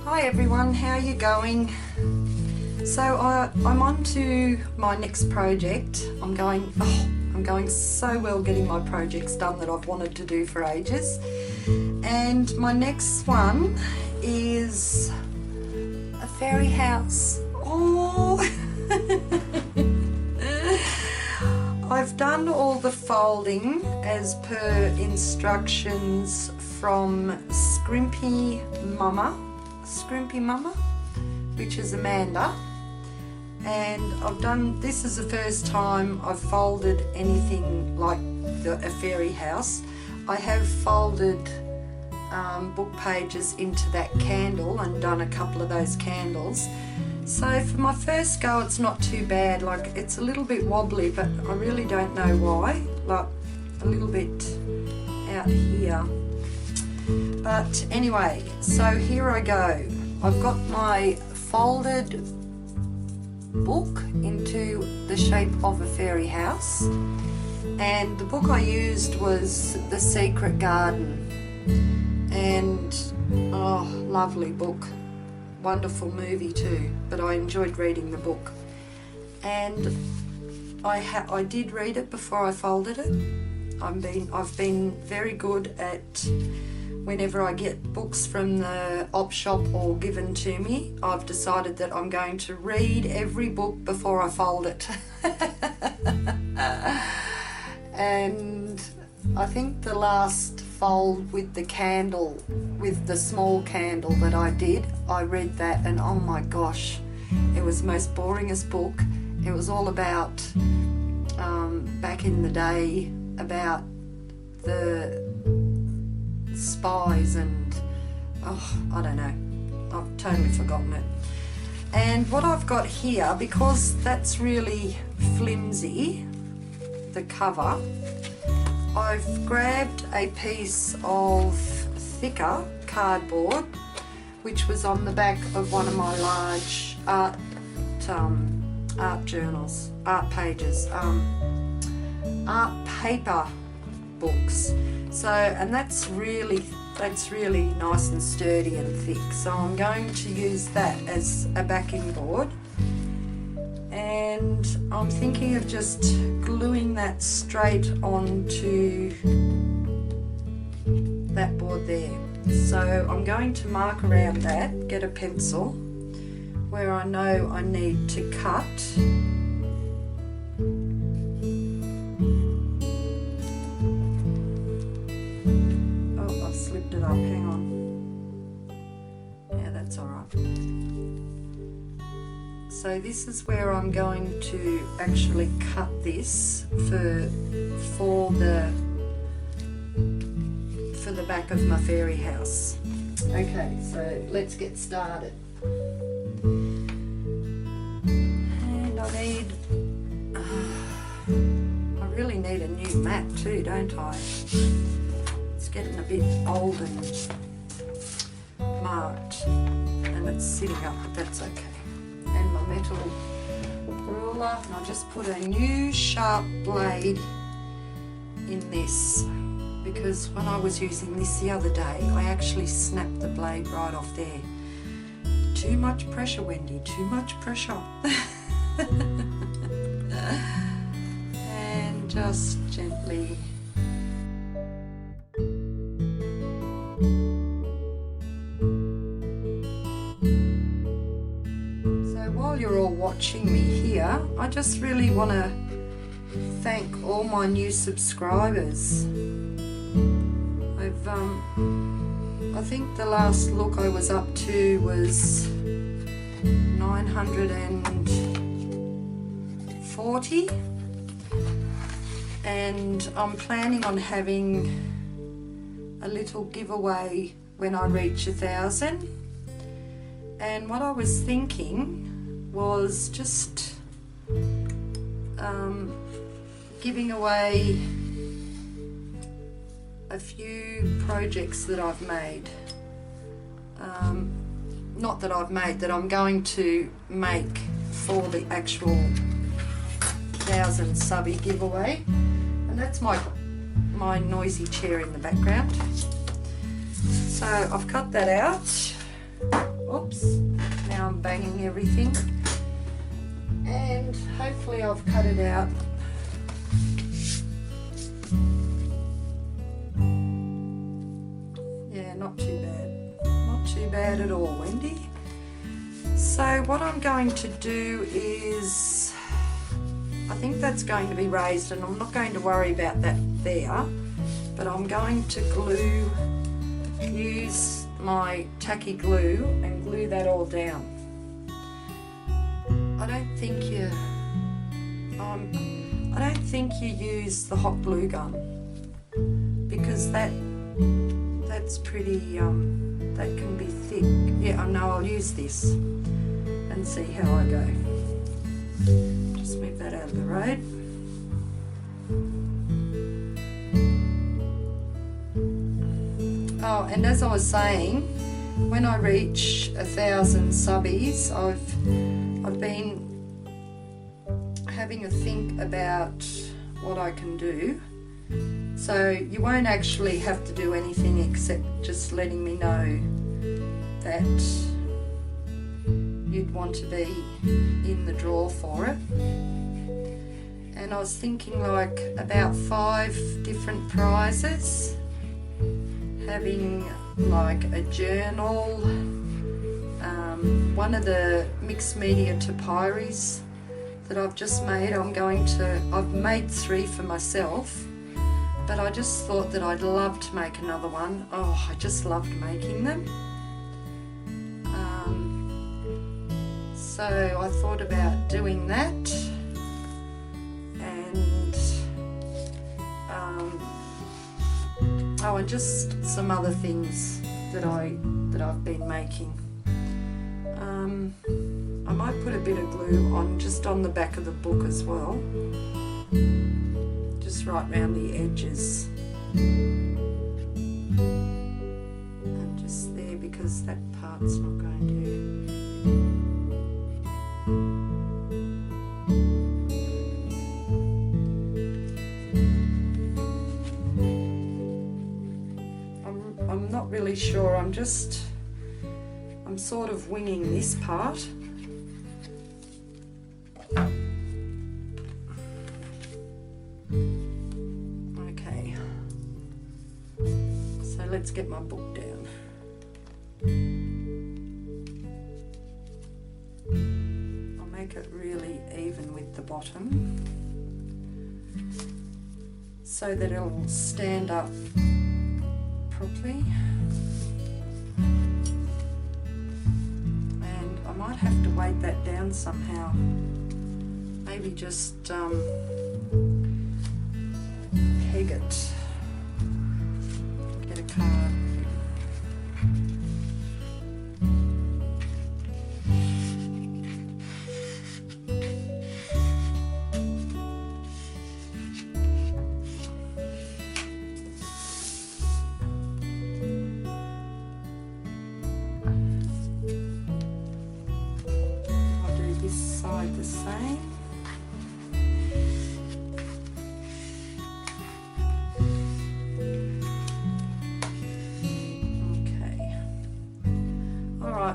Hi everyone, how are you going? So I'm on to my next project. I'm going so well getting my projects done that I've wanted to do for ages. And my next one is a fairy house. Oh! I've done all the folding as per instructions from Scrimpy Mama, which is Amanda, and this is the first time I've folded anything like a fairy house. I have folded book pages into that candle and done a couple of those candles. So for my first go it's not too bad. Like, it's a little bit wobbly, but I really don't know why, like a little bit out here. But anyway, so here I go. I've got my folded book into the shape of a fairy house, and the book I used was The Secret Garden, and oh, lovely book, wonderful movie too, but I enjoyed reading the book. And I did read it before I folded it. I've been very good at, whenever I get books from the op shop or given to me, I've decided that I'm going to read every book before I fold it. And I think the last fold with the candle, with the small candle that I did, I read that and oh my gosh, it was the most boringest book. It was all about, back in the day, about the spies and I don't know, I've totally forgotten it. And what I've got here, because that's really flimsy, the cover, I've grabbed a piece of thicker cardboard which was on the back of one of my large art journals, art pages, art paper books. So, and that's really nice and sturdy and thick. So I'm going to use that as a backing board, and I'm thinking of just gluing that straight onto that board there. So I'm going to mark around that, get a pencil where I know I need to cut. It up, hang on. Yeah, that's alright. So this is where I'm going to actually cut this for the back of my fairy house. Okay, so let's get started. And I really need a new mat too, don't I? Getting a bit old and marked, and it's sitting up, but that's okay. And my metal ruler, and I'll just put a new sharp blade in this, because when I was using this the other day I actually snapped the blade right off there. Too much pressure, Wendy, too much pressure. And just gently . While you're all watching me here, I just really want to thank all my new subscribers. I think the last look I was up to was 940, and I'm planning on having a little giveaway when I reach 1,000. And what I was thinking was just giving away a few projects that I've made. Not that I've made, that I'm going to make for the actual 1,000 subby giveaway. And that's my noisy chair in the background. So I've cut that out. Oops, now I'm banging everything. And hopefully I've cut it out. Yeah, not too bad. Not too bad at all, Wendy. So what I'm going to do is, I think that's going to be raised, and I'm not going to worry about that there, but I'm going to use my tacky glue and glue that all down. I don't think you use the hot glue gun, because that's pretty, that can be thick. Yeah, I know, I'll use this and see how I go. Just move that out of the road. Oh, and as I was saying, when I reach 1,000 subbies, I've been having a think about what I can do. So you won't actually have to do anything except just letting me know that you'd want to be in the draw for it. And I was thinking like about 5 different prizes, having like a journal, one of the mixed media topiaries that I've just made. I've made 3 for myself, but I just thought that I'd love to make another one. Oh, I just loved making them. So I thought about doing that, and and just some other things that I've been making. I might put a bit of glue on the back of the book as well, just right round the edges, and just there, because that part's not going to. I'm not really sure. I'm sort of winging this part. Okay, so let's get my book down. I'll make it really even with the bottom so that it'll stand up properly. And I might have to weight that down somehow. Maybe just peg it. Get a card. I'll do this side the same.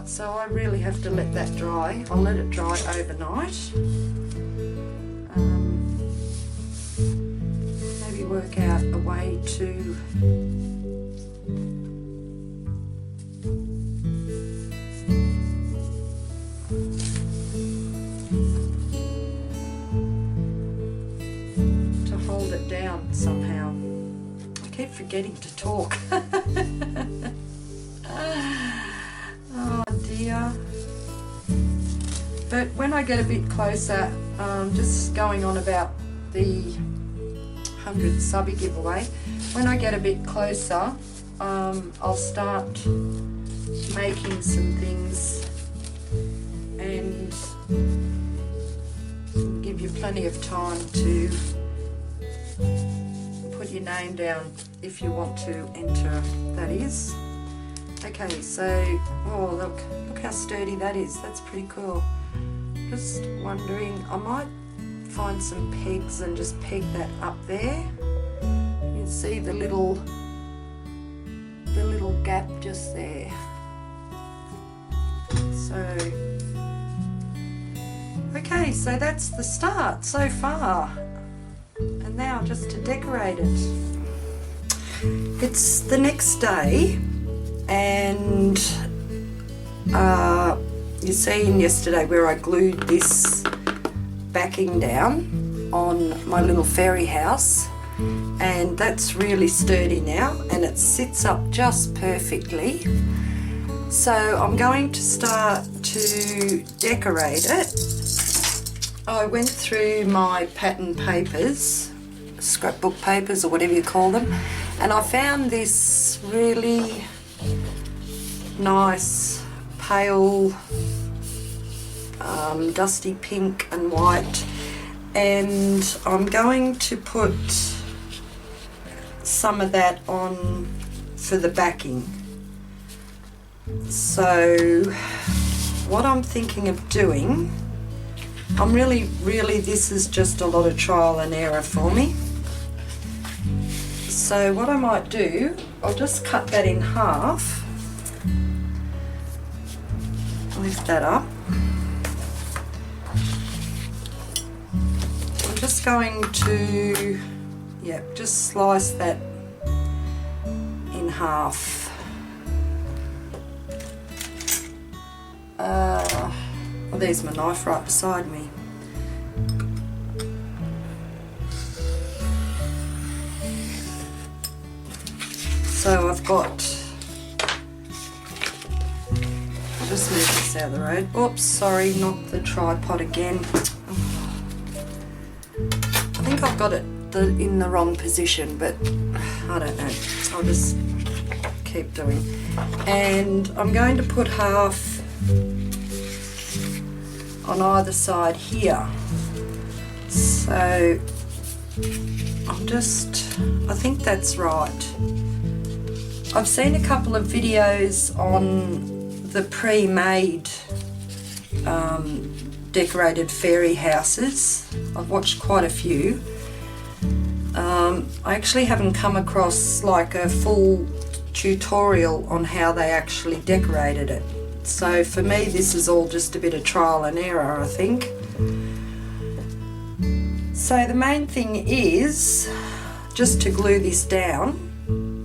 So I really have to let that dry. I'll let it dry overnight. Maybe work out a way to hold it down somehow. I keep forgetting to talk. But when I get a bit closer, just going on about the 100 subby giveaway, when I get a bit closer, I'll start making some things and give you plenty of time to put your name down if you want to enter, that is. Okay, so, oh look how sturdy that is. That's pretty cool. Just wondering, I might find some pegs and just peg that up there. You can see the little gap just there. So, okay, so that's the start so far. And now just to decorate it. It's the next day, and you seen yesterday where I glued this backing down on my little fairy house, and that's really sturdy now and it sits up just perfectly. So I'm going to start to decorate it. I went through my pattern papers, scrapbook papers or whatever you call them, and I found this really nice pale dusty pink and white, and I'm going to put some of that on for the backing. So what I'm thinking of doing, I'm really this is just a lot of trial and error for me. So what I might do, I'll just cut that in half, lift that up. I'm just going to, just slice that in half. Well, there's my knife right beside me. So I've got, I'll just move this out of the road. Oops, sorry, knocked the tripod again. I think I've got it in the wrong position, but I don't know. I'll just keep doing. And I'm going to put half on either side here. So I think that's right. I've seen a couple of videos on the pre-made decorated fairy houses. I've watched quite a few. I actually haven't come across like a full tutorial on how they actually decorated it. So for me this is all just a bit of trial and error, I think. So the main thing is just to glue this down.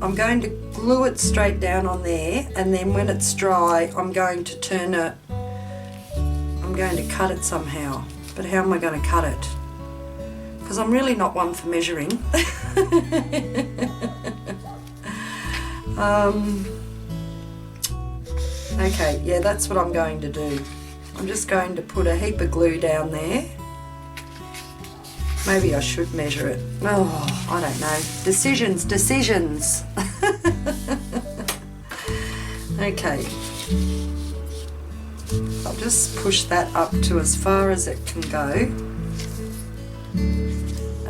I'm going to glue it straight down on there, and then when it's dry I'm going to turn it, I'm going to cut it somehow. But how am I going to cut it? Because I'm really not one for measuring. Okay, yeah, that's what I'm going to do. I'm just going to put a heap of glue down there. Maybe I should measure it. Oh, I don't know. Decisions. Okay. I'll just push that up to as far as it can go.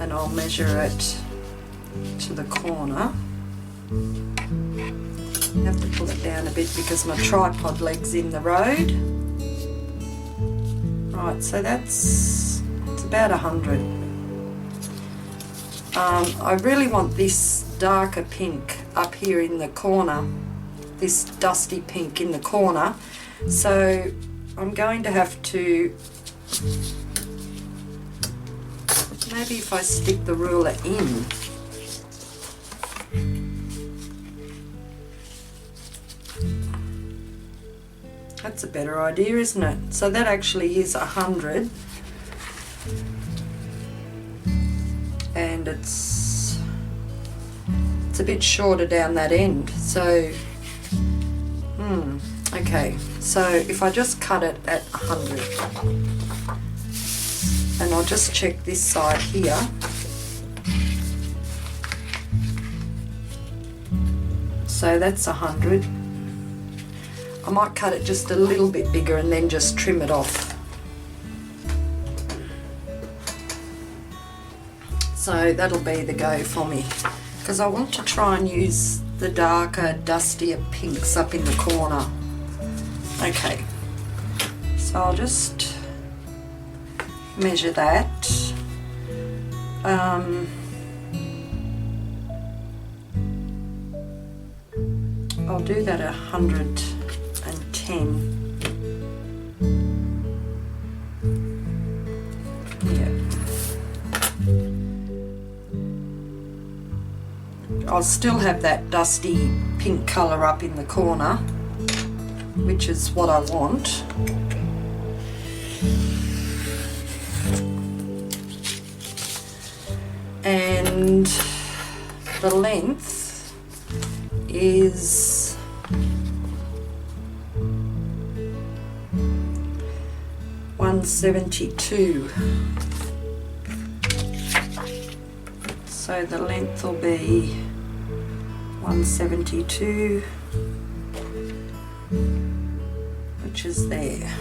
And I'll measure it to the corner. I have to pull it down a bit because my tripod leg's in the road. Right, so it's about 100. I really want this darker pink up here in the corner, this dusty pink in the corner, so I'm going to have to, maybe if I stick the ruler in. That's a better idea, isn't it? So that actually is 100. And it's a bit shorter down that end. So, okay. So if I just cut it at 100. And I'll just check this side here. So that's 100. I might cut it just a little bit bigger and then just trim it off. So that'll be the go for me, because I want to try and use the darker, dustier pinks up in the corner. Okay, so I'll just measure that. I'll do that at 110. I'll still have that dusty pink colour up in the corner, which is what I want. And the length is 172. So the length will be 172, which is there.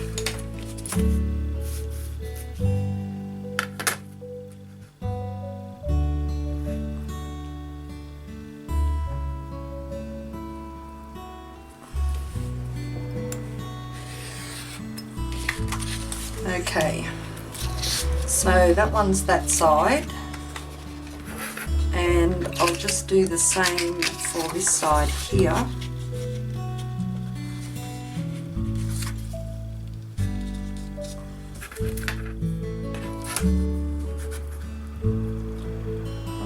Okay, so that one's that side, and I'll just do the same for this side here.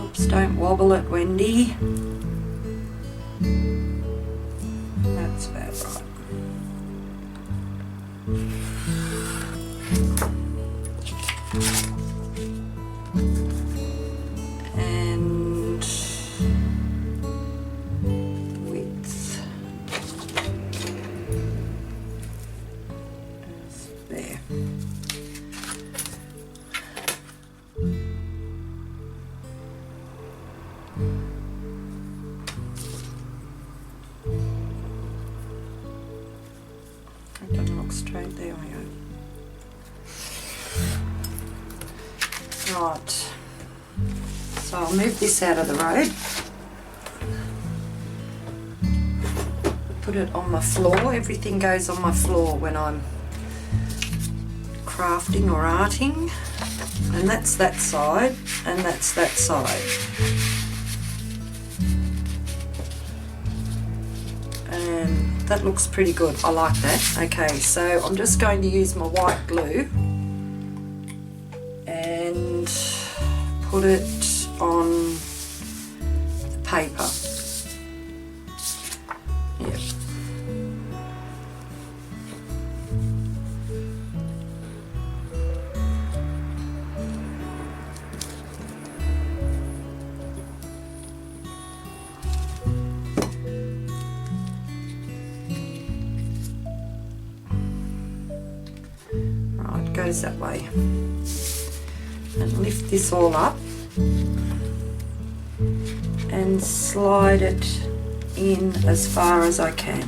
Oops, don't wobble it, Wendy. That's about right. And width is there. It doesn't look straight, there we go. Right, so I'll move this out of the road, put it on my floor. Everything goes on my floor when I'm crafting or arting, and that's that side, and that's that side. And that looks pretty good, I like that. Okay, so I'm just going to use my white glue and put it on the paper. Yep. Right, goes that way. And lift this all up and slide it in as far as I can.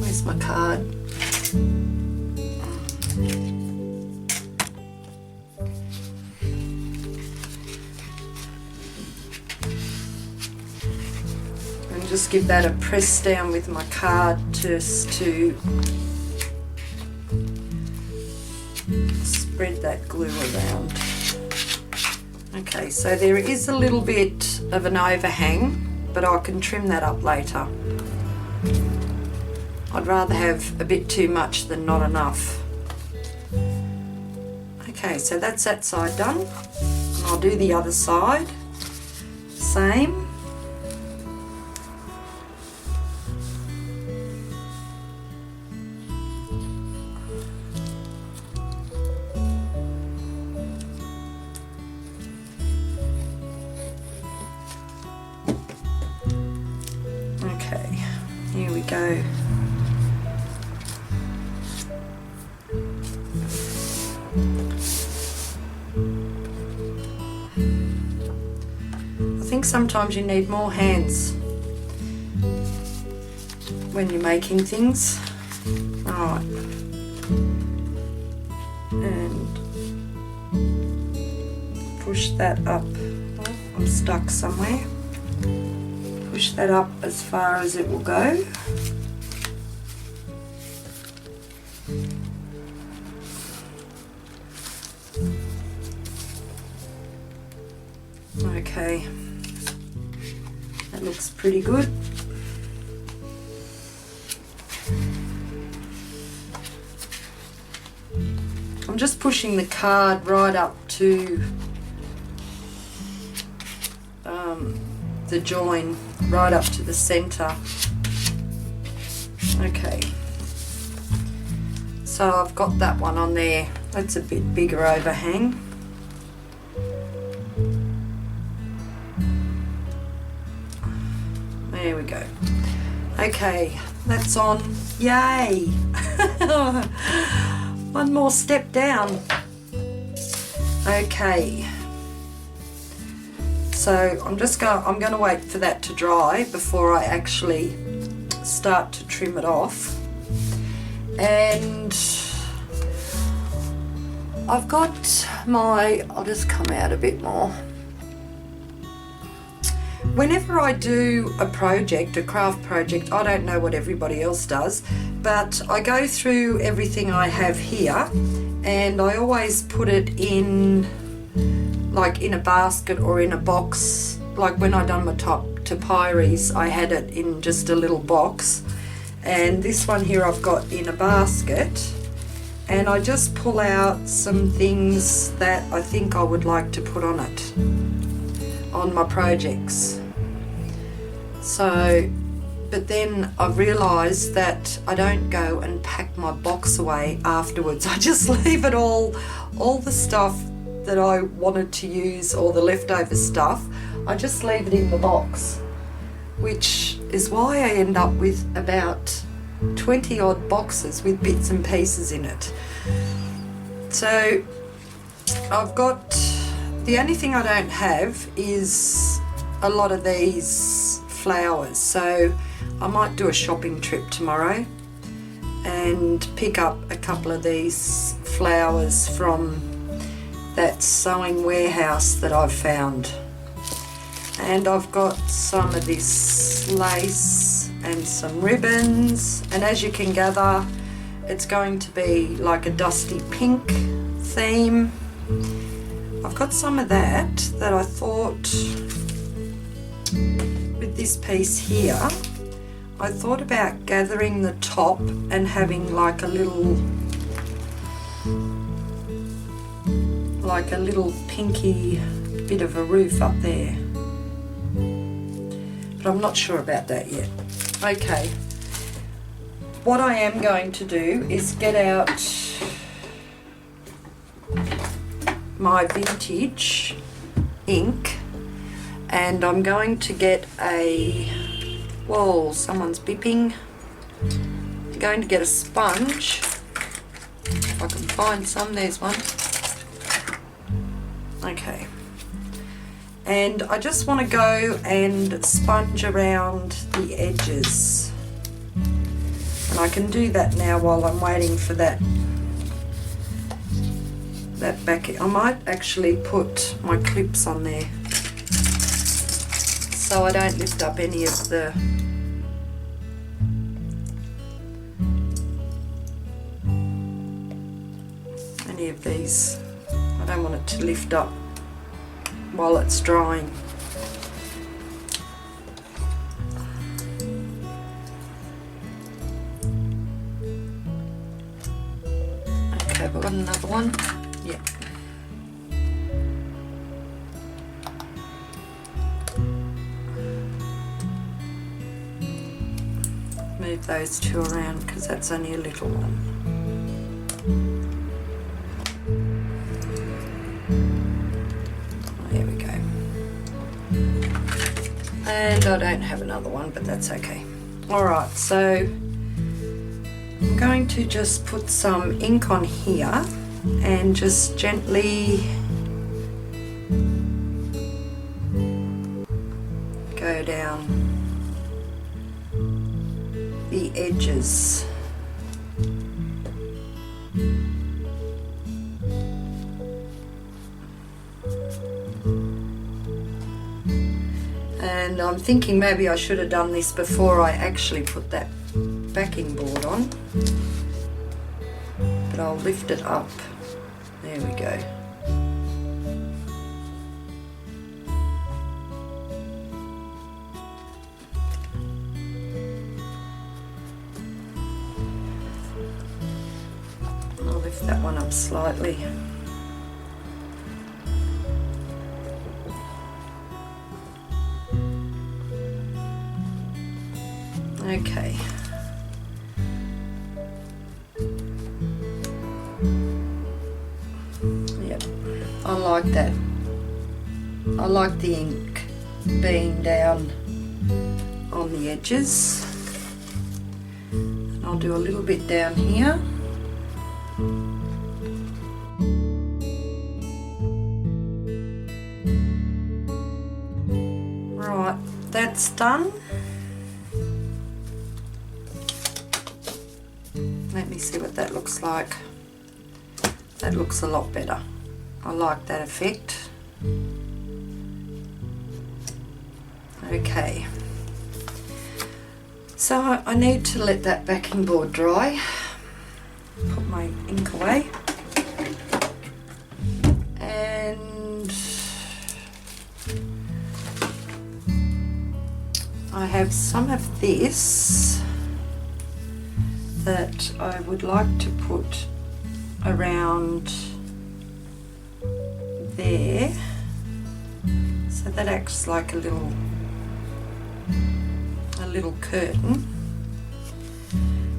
Where's my card? Just give that a press down with my card just to spread that glue around. Okay, so there is a little bit of an overhang, but I can trim that up later. I'd rather have a bit too much than not enough. Okay, so that's that side done. And I'll do the other side. Same. Okay, here we go. I think sometimes you need more hands when you're making things. Alright. And push that up. Oh, I'm stuck somewhere. Push that up as far as it will go. Okay, that looks pretty good. I'm just pushing the card right up to the join, right up to the center. Okay, so I've got that one on there. That's a bit bigger overhang. There we go. Okay, that's on. Yay! One more step down. Okay. So I'm going to wait for that to dry before I actually start to trim it off. And I've got I'll just come out a bit more. Whenever I do a project, a craft project, I don't know what everybody else does, but I go through everything I have here and I always put it in, like in a basket or in a box. Like when I done my topiaries, I had it in just a little box, and this one here I've got in a basket, and I just pull out some things that I think I would like to put on it, on my projects. So, but then I've realised that I don't go and pack my box away afterwards. I just leave it all the stuff that I wanted to use, or the leftover stuff, I just leave it in the box, which is why I end up with about 20 odd boxes with bits and pieces in it. So I've got, the only thing I don't have is a lot of these flowers, so I might do a shopping trip tomorrow and pick up a couple of these flowers from that sewing warehouse that I've found. And I've got some of this lace and some ribbons, and as you can gather, it's going to be like a dusty pink theme. I've got some of that I thought, with this piece here, I thought about gathering the top and having like a little pinky bit of a roof up there, but I'm not sure about that yet. Okay, what I am going to do is get out my vintage ink, and I'm going to get whoa, someone's beeping. I'm going to get a sponge, if I can find some. There's one. Okay, and I just want to go and sponge around the edges, and I can do that now while I'm waiting for that back. I might actually put my clips on there so I don't lift up any of these. I don't want it to lift up while it's drying. Okay, I've got another one. Yeah. Move those two around because that's only a little one. And I don't have another one, but that's okay. Alright, so I'm going to just put some ink on here and just gently go down the edges. And I'm thinking maybe I should have done this before I actually put that backing board on, but I'll lift it up. There we go. Oh, lift that one up slightly. Okay. Yep, I like that. I like the ink being down on the edges. And I'll do a little bit down here. Right, that's done. Let me see what that looks like. That looks a lot better. I like that effect. Okay. So I need to let that backing board dry. Put my ink away. And I have some of this that I would like to put around there, so that acts like a little curtain.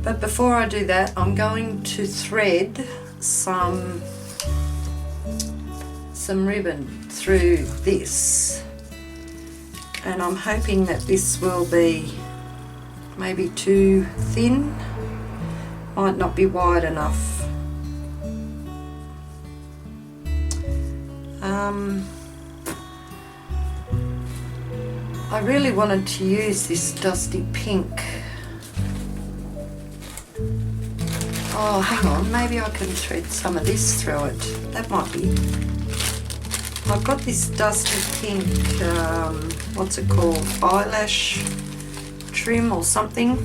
But before I do that, I'm going to thread some ribbon through this, and I'm hoping that this will be maybe too thin, might not be wide enough. I really wanted to use this dusty pink. Oh, hang on, maybe I can thread some of this through it. That might be. I've got this dusty pink, what's it called? Eyelash trim or something.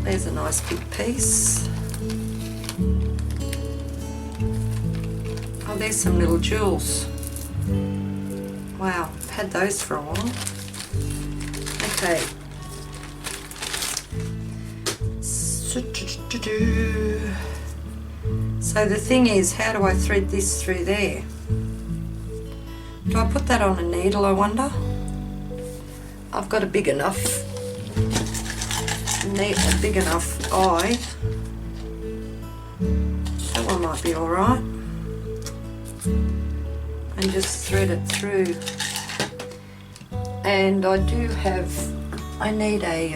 There's a nice big piece. Oh, there's some little jewels. Wow, I've had those for a while. Okay. So the thing is, how do I thread this through there? Do I put that on a needle, I wonder? I've got a big enough eye. That one might be alright. And just thread it through. And I do have, I need a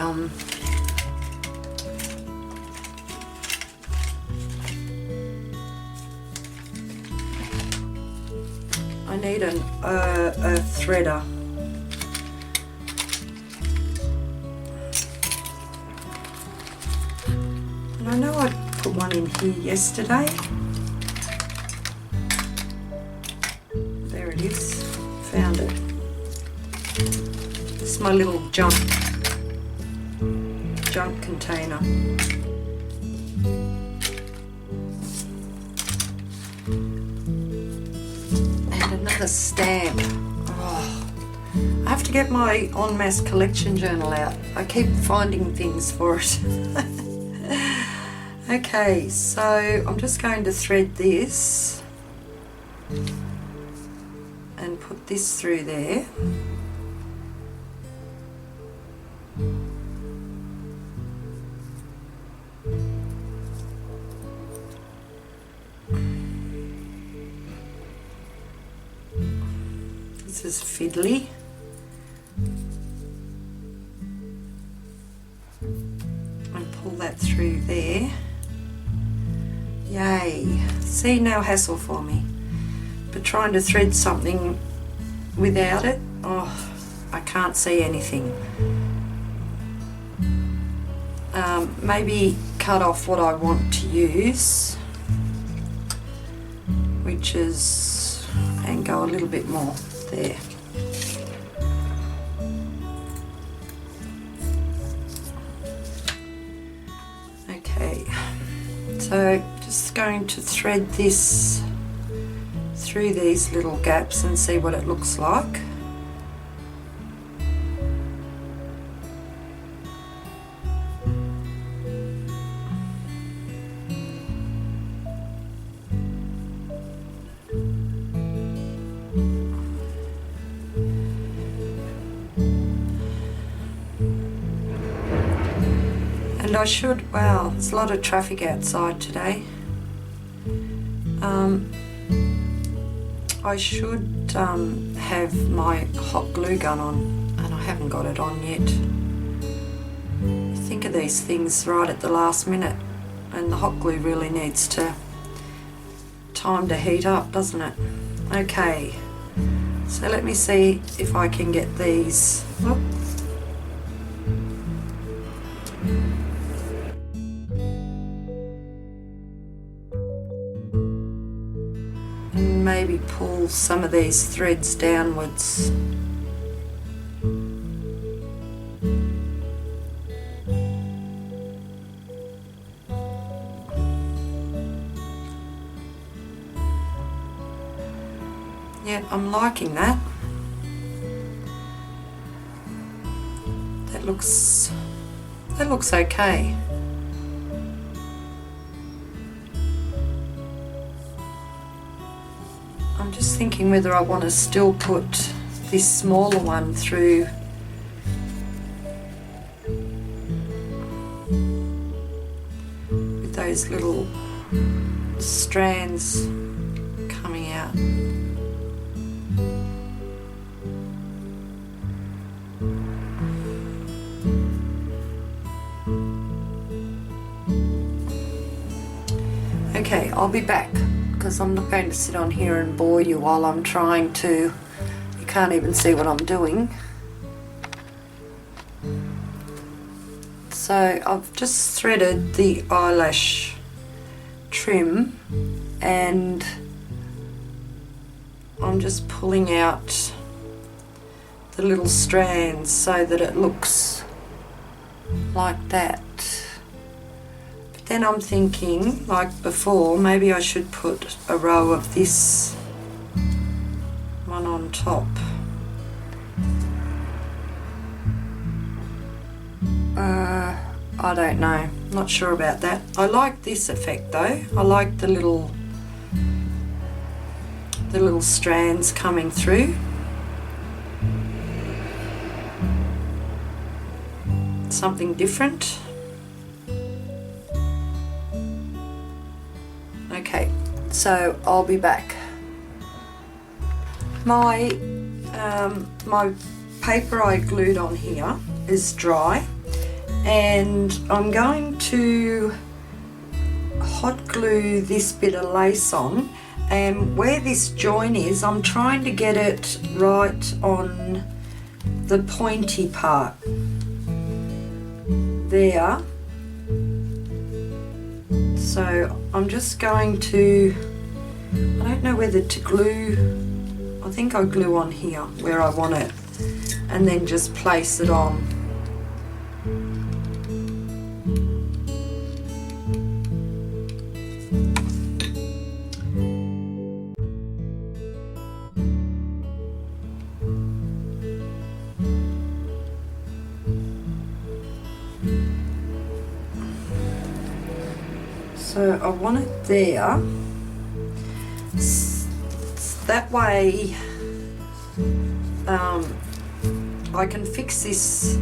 threader. And I know I put one in here yesterday. There it is, found it. This is my little junk container. And another stamp. Oh, I have to get my En Masse collection journal out. I keep finding things for it. Okay, so I'm just going to thread this and put this through there. This is fiddly. And pull that through there. Yay. See, no hassle for me. But trying to thread something without it, oh, I can't see anything. Maybe cut off what I want to use, which is, and go a little bit more there. Okay, so just going to thread this through these little gaps and see what it looks like. I should, wow, there's a lot of traffic outside today. I should have my hot glue gun on, and I haven't got it on yet. You think of these things right at the last minute, and the hot glue really needs time to heat up, doesn't it? Okay, so let me see if I can get these. Whoop. And maybe pull some of these threads downwards. Yeah, I'm liking that. That looks okay. I'm just thinking whether I want to still put this smaller one through with those little strands coming out. Okay, I'll be back, because I'm not going to sit on here and bore you while I'm trying to. You can't even see what I'm doing. So I've just threaded the eyelash trim, and I'm just pulling out the little strands so that it looks like that. Then I'm thinking, like before, maybe I should put a row of this one on top. I don't know, not sure about that. I like this effect though. I like the little strands coming through. Something different. Okay, so I'll be back. My paper I glued on here is dry, and I'm going to hot glue this bit of lace on, and where this join is, I'm trying to get it right on the pointy part there. So I'm just going to, I don't know whether to glue, I think I'll glue on here where I want it, and then just place it on. So I want it there. That way I can fix this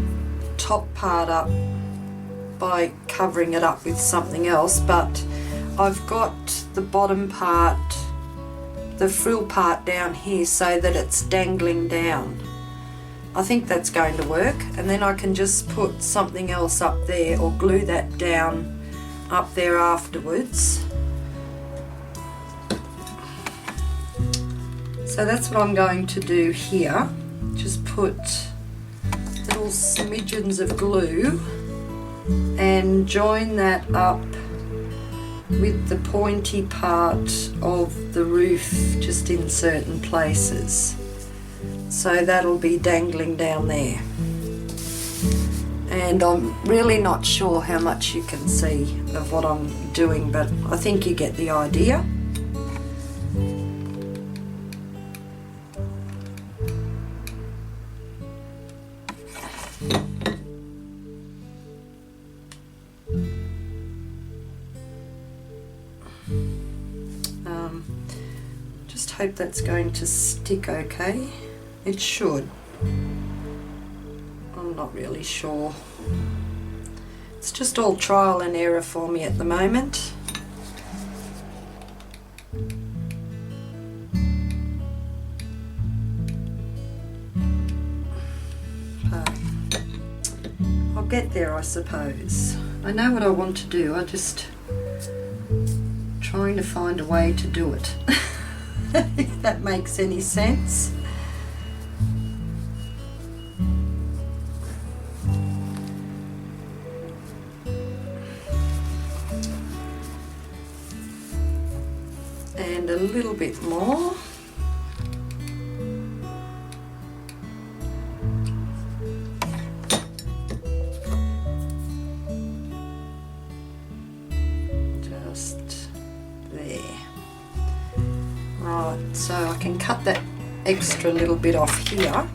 top part up by covering it up with something else, but I've got the bottom part, the frill part down here, so that it's dangling down. I think that's going to work, and then I can just put something else up there or glue that down up there afterwards. So that's what I'm going to do here. Just put little smidgens of glue and join that up with the pointy part of the roof just in certain places. So that'll be dangling down there. And I'm really not sure how much you can see of what I'm doing, but I think you get the idea. Just hope that's going to stick okay. It should. I'm not really sure. It's just all trial and error for me at the moment. I'll get there, I suppose. I know what I want to do, I just trying to find a way to do it. If that makes any sense. And a little bit more. Just there. Right, so I can cut that extra little bit off here.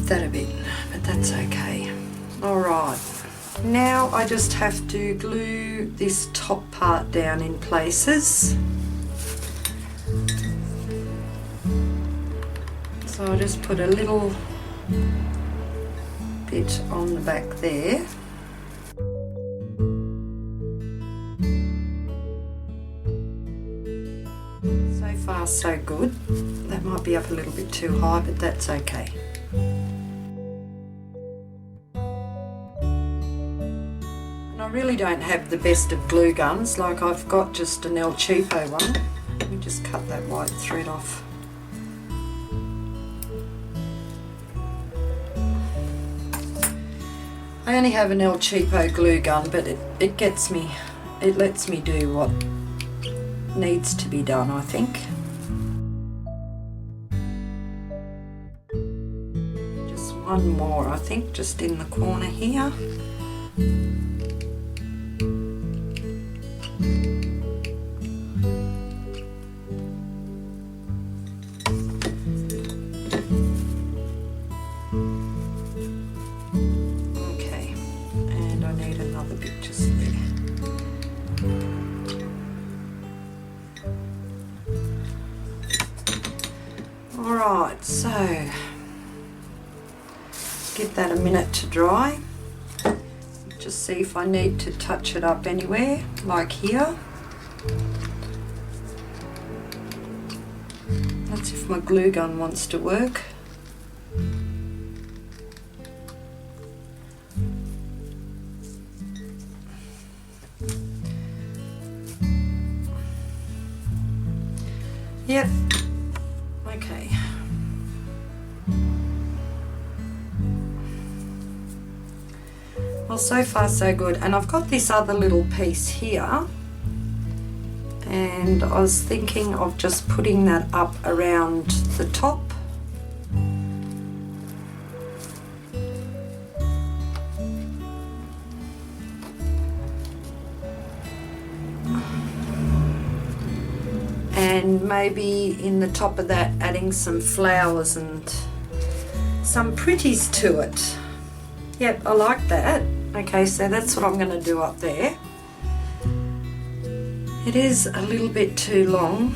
That a bit, but that's okay. Alright, now I just have to glue this top part down in places. So I'll just put a little bit on the back there. So far so good. That might be up a little bit too high, but that's okay. I really don't have the best of glue guns, like I've got just an El Cheapo one. Let me just cut that white thread off. I only have an El Cheapo glue gun, but it lets me do what needs to be done, I think. Just one more, I think, just in the corner here. Alright, so give that a minute to dry. Just see if I need to touch it up anywhere, like here. That's if my glue gun wants to work. Yep. Okay. Well, so far so good. And I've got this other little piece here, and I was thinking of just putting that up around the top. And maybe in the top of that adding some flowers and some pretties to it. Yep, I like that. Okay, so that's what I'm going to do up there. It is a little bit too long,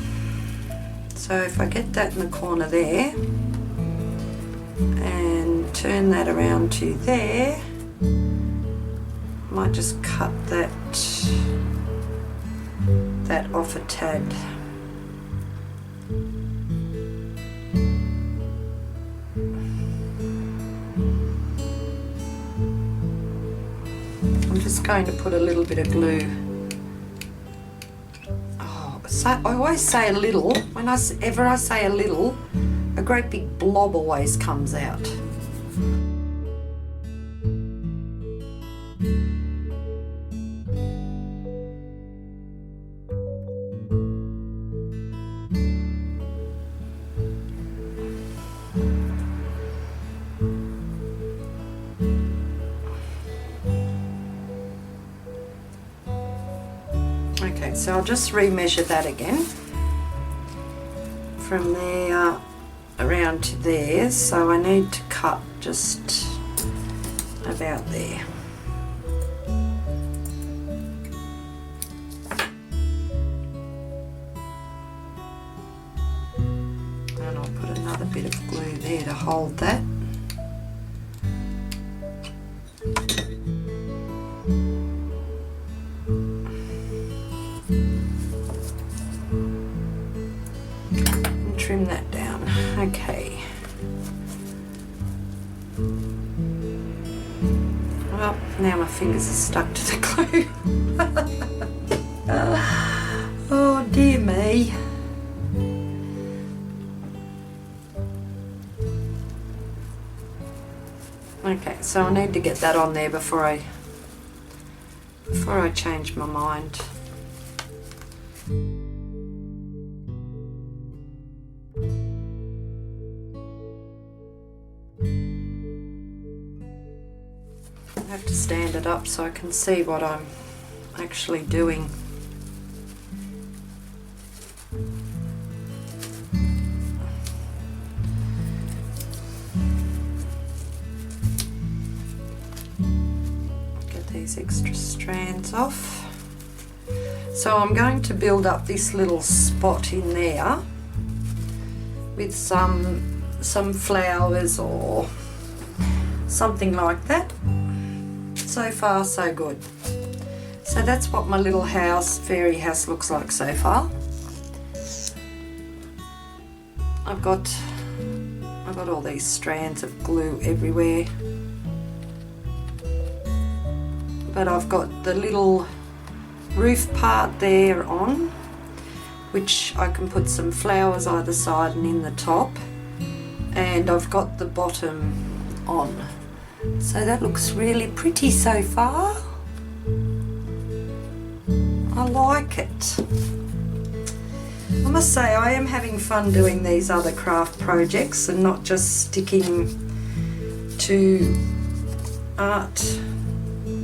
so if I get that in the corner there and turn that around to there, I might just cut that off a tad. I'm just going to put a little bit of glue. Oh, so I always say a little. Whenever I say a little, a great big blob always comes out. Okay, so I'll just remeasure that again from there around to there, so I need to cut just about there. And I'll put another bit of glue there to hold that. And trim that down. Okay. Well, now my fingers are stuck to the glue. Oh dear me. Okay, so I need to get that on there before I change my mind. I have to stand it up so I can see what I'm actually doing. Get these extra strands off. So I'm going to build up this little spot in there with some flowers or something like that. So far so good. So that's what my little house, fairy house, looks like so far. I've got all these strands of glue everywhere, but I've got the little roof part there on, which I can put some flowers either side and in the top, and I've got the bottom on. So that looks really pretty so far. I like it. I must say I am having fun doing these other craft projects and not just sticking to art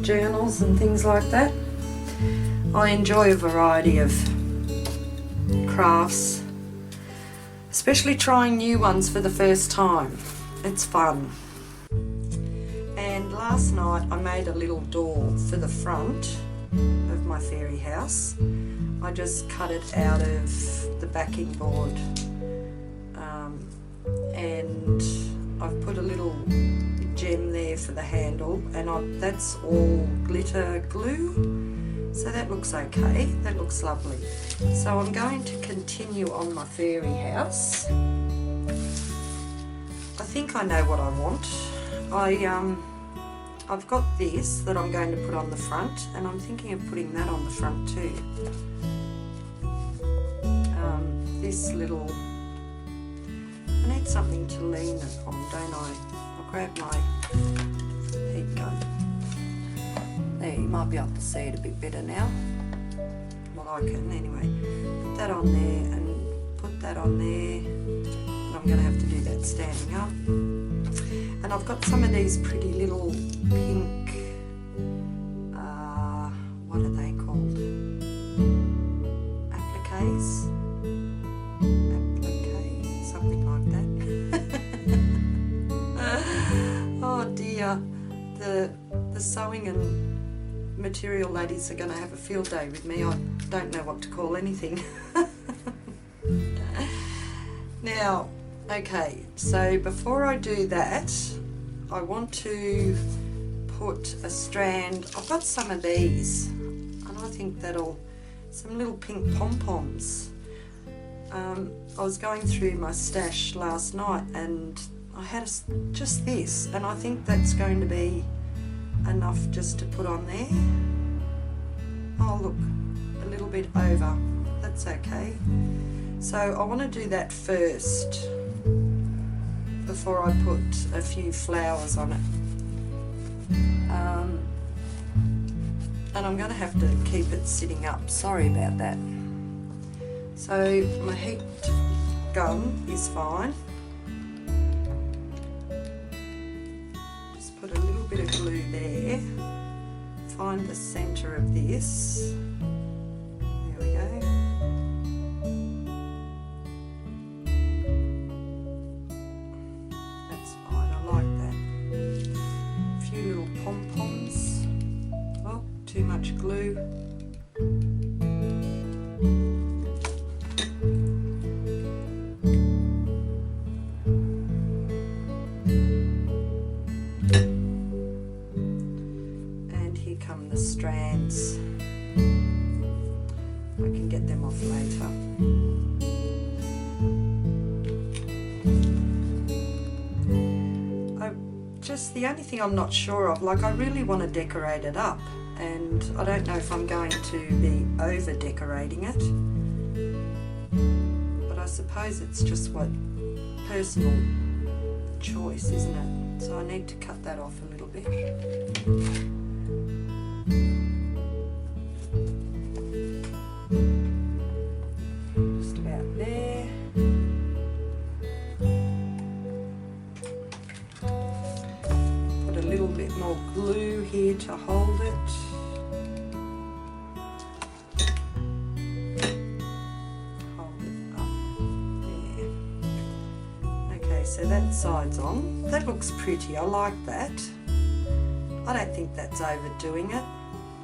journals and things like that. I enjoy a variety of crafts, especially trying new ones for the first time. It's fun. And last night I made a little door for the front of my fairy house. I just cut it out of the backing board, and I've put a little gem there for the handle, and that's all glitter glue, so that looks okay, that looks lovely. So I'm going to continue on my fairy house. I think I know what I want. I've got this that I'm going to put on the front, and I'm thinking of putting that on the front too. This little, I need something to lean it on, don't I? I'll grab my heat gun. There, you might be able to see it a bit better now. Well, I can anyway. Put that on there and put that on there, and I'm going to have to do that standing up. And I've got some of these pretty little pink, what are they called? Appliques? Something like that. Oh dear, the sewing and material ladies are going to have a field day with me. I don't know what to call anything. Now, okay, so before I do that, I want to put a strand. I've got some of these, and I think some little pink pom-poms. I was going through my stash last night and I had just this, and I think that's going to be enough just to put on there. Oh look, a little bit over, that's okay. So I want to do that first before I put a few flowers on it. And I'm going to have to keep it sitting up, sorry about that. So my heat gun is fine. Just put a little bit of glue there. Find the centre of this. There we go. glue. And here come the strands. I can get them off later. Just the only thing I'm not sure of, like I really want to decorate it up, and I don't know if I'm going to be over decorating it, but I suppose it's just what personal choice, isn't it? So I need to cut that off a little bit. Just about there. More glue here to hold it. Hold it up there. Okay, so that side's on. That looks pretty, I like that. I don't think that's overdoing it.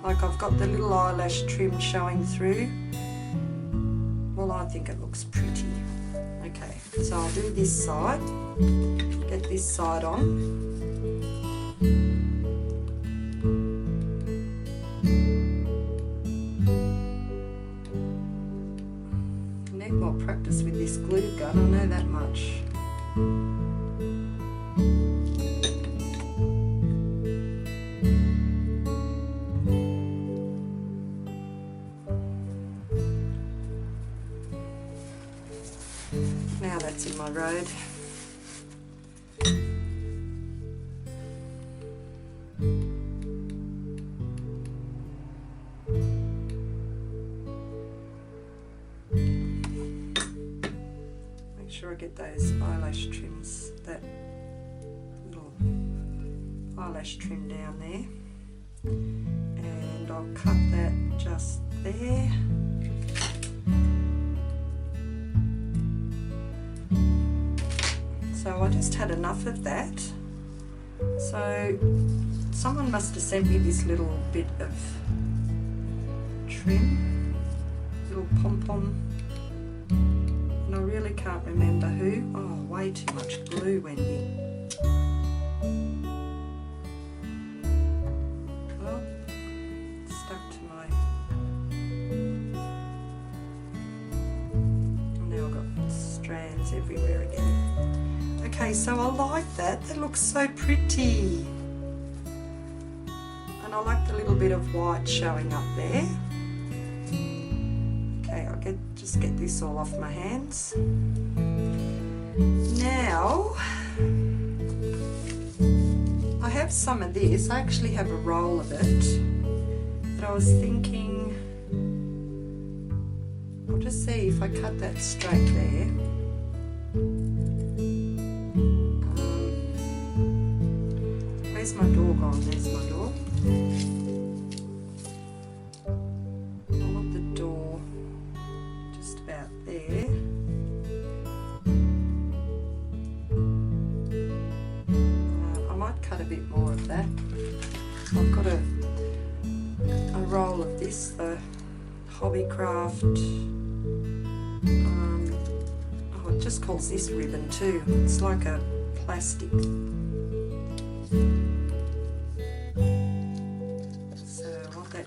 Like I've got the little eyelash trim showing through. Well, I think it looks pretty. Okay, so I'll do this side, get this side on. Need more practice with this glue gun, I know that much. Now that's in my road. Make sure I get those eyelash trims, that little eyelash trim down there, and I'll cut that just there. So I just had enough of that. So someone must have sent me this little bit of trim, little pom-pom, and I really can't remember who. Oh, way too much glue, Wendy. Oh, it's stuck to my... Now I've got strands everywhere again. Okay, so I like that. That looks so pretty. And I like the little bit of white showing up there. Okay, I'll just get this all off my hands. Now, I have some of this. I actually have a roll of it. But I was thinking, I'll just see if I cut that straight there. Where's my door gone? There's my door. I want the door just about there. I might cut a bit more of that. I've got a roll of this, the Hobbycraft. Oh, it just calls this ribbon too. It's like a plastic.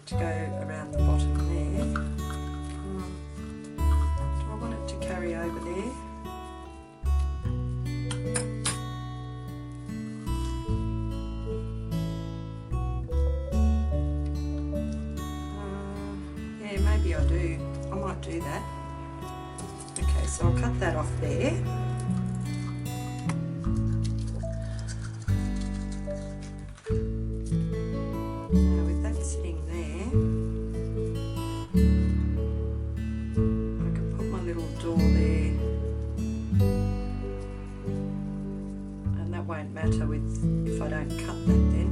To go around the bottom there. Do I want it to carry over there? Yeah, maybe I do. I might do that. Okay, so I'll cut that off there. Won't matter if I don't cut that then.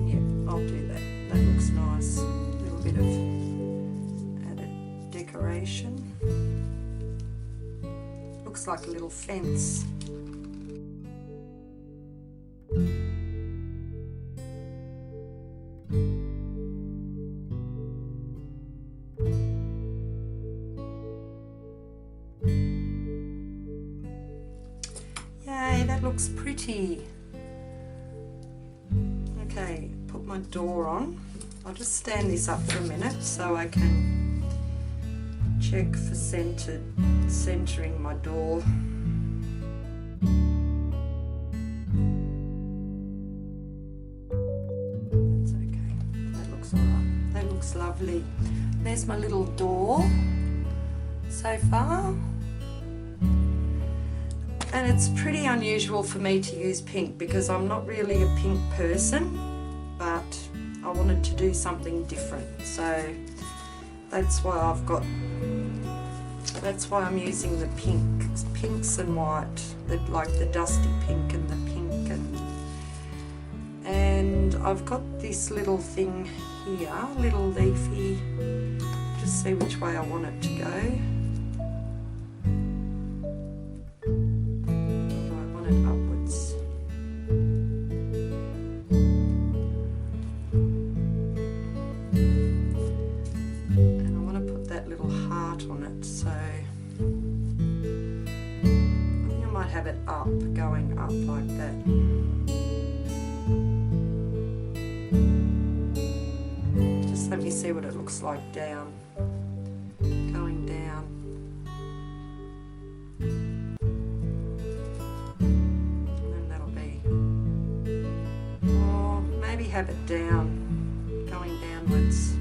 Yeah, I'll do that. That looks nice. A little bit of added decoration. Looks like a little fence. Yay, that looks pretty. Okay, put my door on. I'll just stand this up for a minute so I can check for centering my door. That's okay. That looks alright. That looks lovely. There's my little door so far. And it's pretty unusual for me to use pink because I'm not really a pink person, but I wanted to do something different. So that's why I'm using the pinks and white, like the dusty pink and the pink, and I've got this little thing here, little leafy, just see which way I want it to go. Upwards. And I want to put that little heart on it, so I think I might have it up, going up like that. Just let me see what it looks like down, going down. Have it down, going downwards.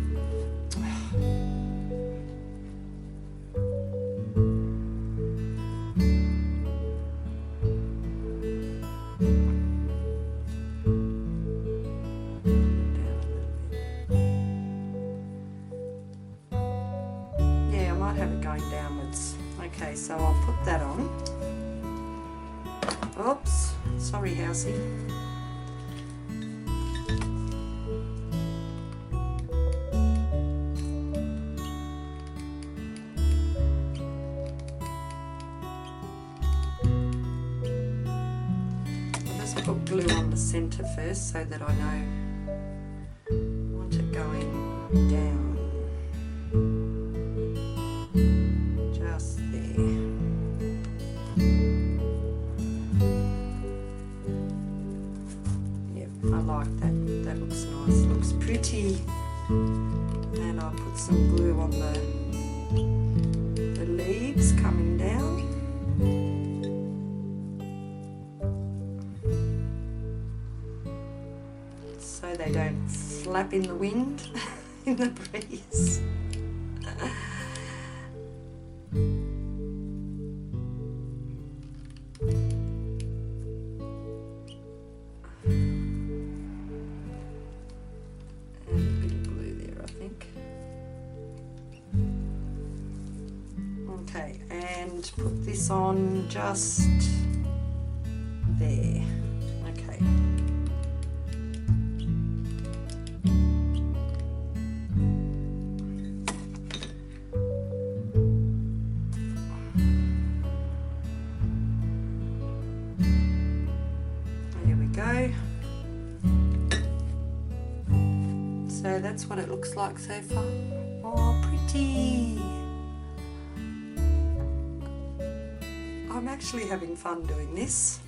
Yeah, I might have it going downwards. Okay, so I'll put that on. Oops, sorry, Housey. Put glue on the centre first so that I know I want it going down, just there. Yep, I like that. That looks nice, looks pretty. And I'll put some glue on the leaves coming down. So they don't flap in the wind, in the breeze. And a bit of glue there, I think. Okay, and put this on just there. Okay. Go. So that's what it looks like so far. Oh, pretty. I'm actually having fun doing this.